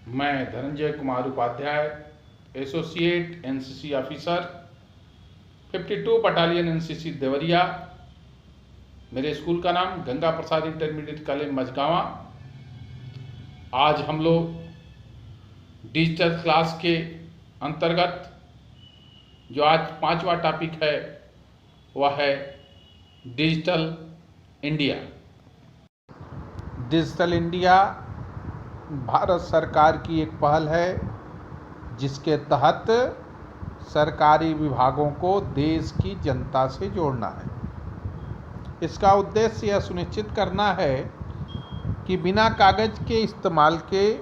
मैं Dhananjay Kumar Upadhyay, associate NCC officer, 52 battalion NCC Deoria. मेरे school का नाम गंगा प्रसाद इंटरमीडिएट कॉलेज मझगांवा। आज हम लोग डिजिटल क्लास के अंतर्गत जो आज 5वां टॉपिक है वह है digital India. Digital India Bharat सरकार की एक पहल है जिसके तहत सरकारी विभागों को देश की जनता से जोड़ना है। इसका उद्देश्य यह सुनिश्चित करना है कि बिना कागज के इस्तेमाल के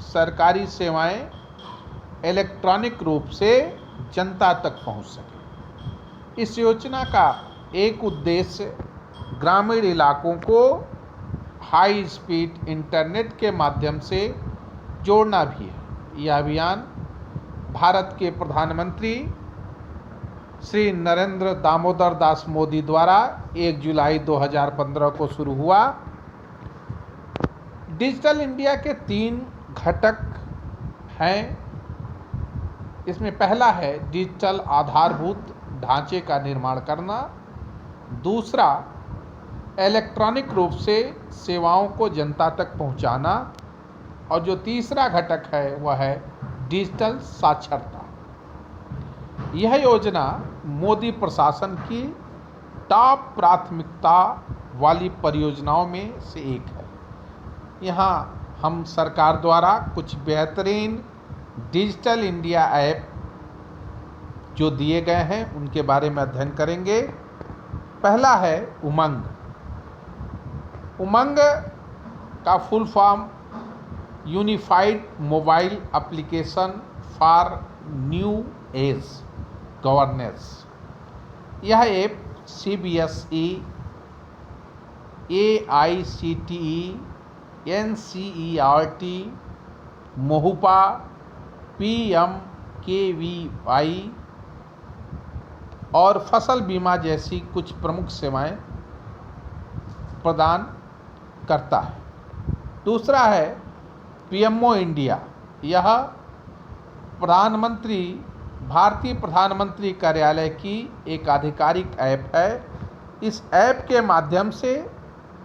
सरकारी सेवाएं इलेक्ट्रॉनिक रूप से जनता तक पहुंच सके। इस योजना का एक उद्देश्य ग्रामीण इलाकों को हाई स्पीड इंटरनेट के माध्यम से जोड़ना भी है। यह अभियान भारत के प्रधानमंत्री श्री नरेंद्र दामोदर दास मोदी द्वारा 1 जुलाई 2015 को शुरू हुआ। डिजिटल इंडिया के 3 घटक हैं। इसमें पहला है डिजिटल आधारभूत ढांचे का निर्माण करना, दूसरा इलेक्ट्रॉनिक रूप से सेवाओं को जनता तक पहुंचाना, और जो तीसरा घटक है वह है डिजिटल साक्षरता। यह योजना मोदी प्रशासन की टॉप प्राथमिकता वाली परियोजनाओं में से एक है। यहाँ हम सरकार द्वारा कुछ बेहतरीन डिजिटल इंडिया ऐप जो दिए गए हैं उनके बारे में अध्ययन करेंगे। पहला है उमंग। उमंग का full form unified mobile application for new age governance. यह app CBSE, AICTE, NCERT, MoHUPA, PMKVY और फसल बीमा जैसी कुछ प्रमुख सेवाएं प्रदान करता है। दूसरा है PMO इंडिया। यह भारतीय प्रधानमंत्री कार्यालय की एक आधिकारिक ऐप है। इस ऐप के माध्यम से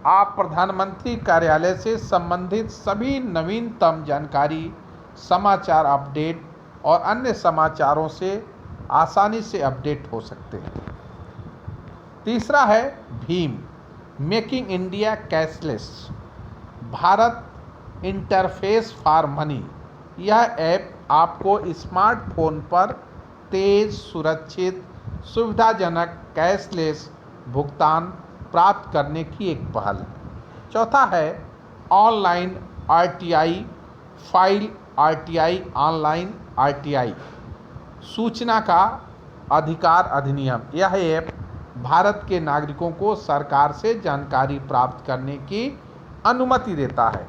आप प्रधानमंत्री कार्यालय से संबंधित सभी नवीनतम जानकारी, समाचार अपडेट और अन्य समाचारों से आसानी से अपडेट हो सकते हैं। तीसरा है Bhim, making India cashless, Bharat interface for money. यह ऐप आपको स्मार्टफोन पर तेज, सुरक्षित, सुविधाजनक कैशलेस भुगतान प्राप्त करने की एक पहल है। चौथा है online RTI file, RTI online RTI सूचना का अधिकार अधिनियम। यह ऐप भारत के नागरिकों को सरकार से जानकारी प्राप्त करने की अनुमति देता है।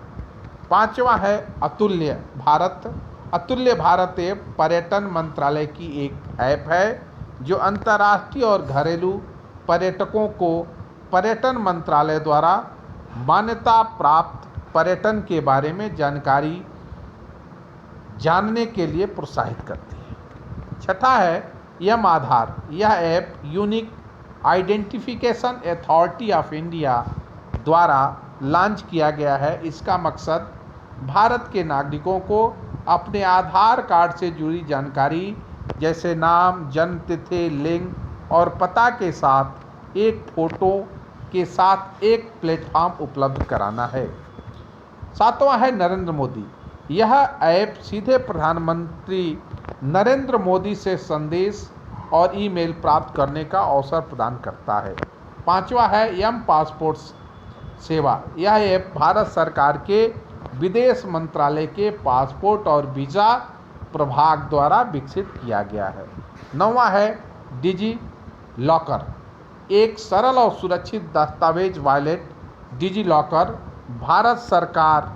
पांचवा है अतुल्य भारत। अतुल्य भारत ऐप पर्यटन मंत्रालय की एक ऐप है जो अंतर्राष्ट्रीय और घरेलू पर्यटकों को पर्यटन मंत्रालय द्वारा मान्यता प्राप्त पर्यटन के बारे में जानकारी जानने के लिए प्रोत्साहित करती है। छठा है यम आधार। यह app unique identification authority of India द्वारा लॉन्च किया गया है। इसका मकसद भारत के नागरिकों को अपने आधार कार्ड से जुड़ी जानकारी जैसे नाम, जन्म तिथि, लिंग और पता के साथ एक फोटो के साथ एक प्लेटफॉर्म उपलब्ध कराना है। सातवां है नरेंद्र मोदी। यह ऐप सीधे प्रधानमंत्री नरेंद्र मोदी से संदेश और ईमेल प्राप्त करने का अवसर प्रदान करता है। पांचवा है यम पासपोर्ट सेवा। यह ऐप भारत सरकार के विदेश मंत्रालय के पासपोर्ट और वीज़ा प्रभाग द्वारा विकसित किया गया है। नौवां है डिजी लॉकर, एक सरल और सुरक्षित दस्तावेज वॉलेट। डिजी लॉकर भारत सरकार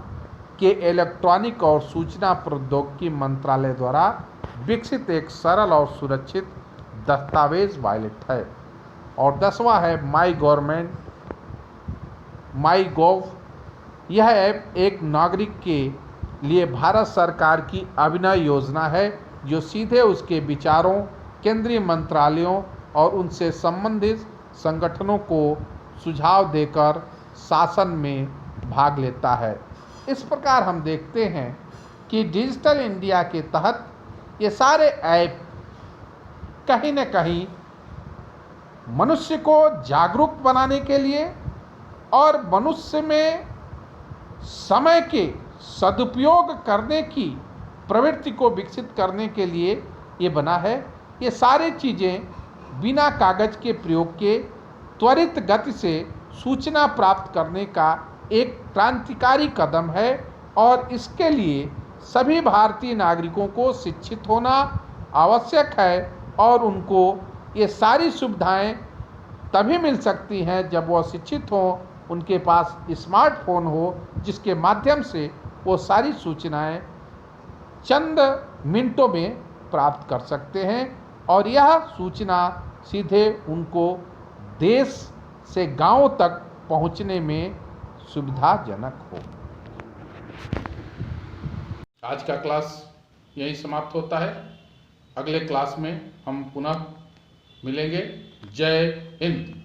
के इलेक्ट्रॉनिक और सूचना प्रौद्योगिकी मंत्रालय द्वारा विकसित एक सरल और सुरक्षित दस्तावेज वॉलेट है। और 10वां है माई गोव। यह ऐप एक नागरिक के लिए भारत सरकार की अभिनव योजना है, जो सीधे उसके विचारों, केंद्रीय मंत्रालयों और उनसे संबंधित संगठनों को सुझाव देकर शासन में भाग लेता है। इस प्रकार हम देखते हैं कि डिजिटल इंडिया के तहत ये सारे ऐप कहीं न कहीं मनुष्य को जागरूक बनाने के लिए और मनुष्य में समय के सदुपयोग करने की प्रवृत्ति को विकसित करने के लिए ये बना है। ये सारी चीज़ें बिना कागज के प्रयोग के त्वरित गति से सूचना प्राप्त करने का एक क्रांतिकारी कदम है और इसके लिए सभी भारतीय नागरिकों को शिक्षित होना आवश्यक है और उनको ये सारी सुविधाएं तभी मिल सकती हैं जब वह शिक्षित हों, उनके पास स्मार्टफोन हो, जिसके माध्यम से वो सारी सूचनाएं चंद मिनटों में प्राप्त कर सकते हैं और यह सूचना सीधे उनको देश से गांव तक पहुंचने में सुविधाजनक हो। आज का क्लास यही समाप्त होता है। अगले क्लास में हम पुनः मिलेंगे। जय हिंद।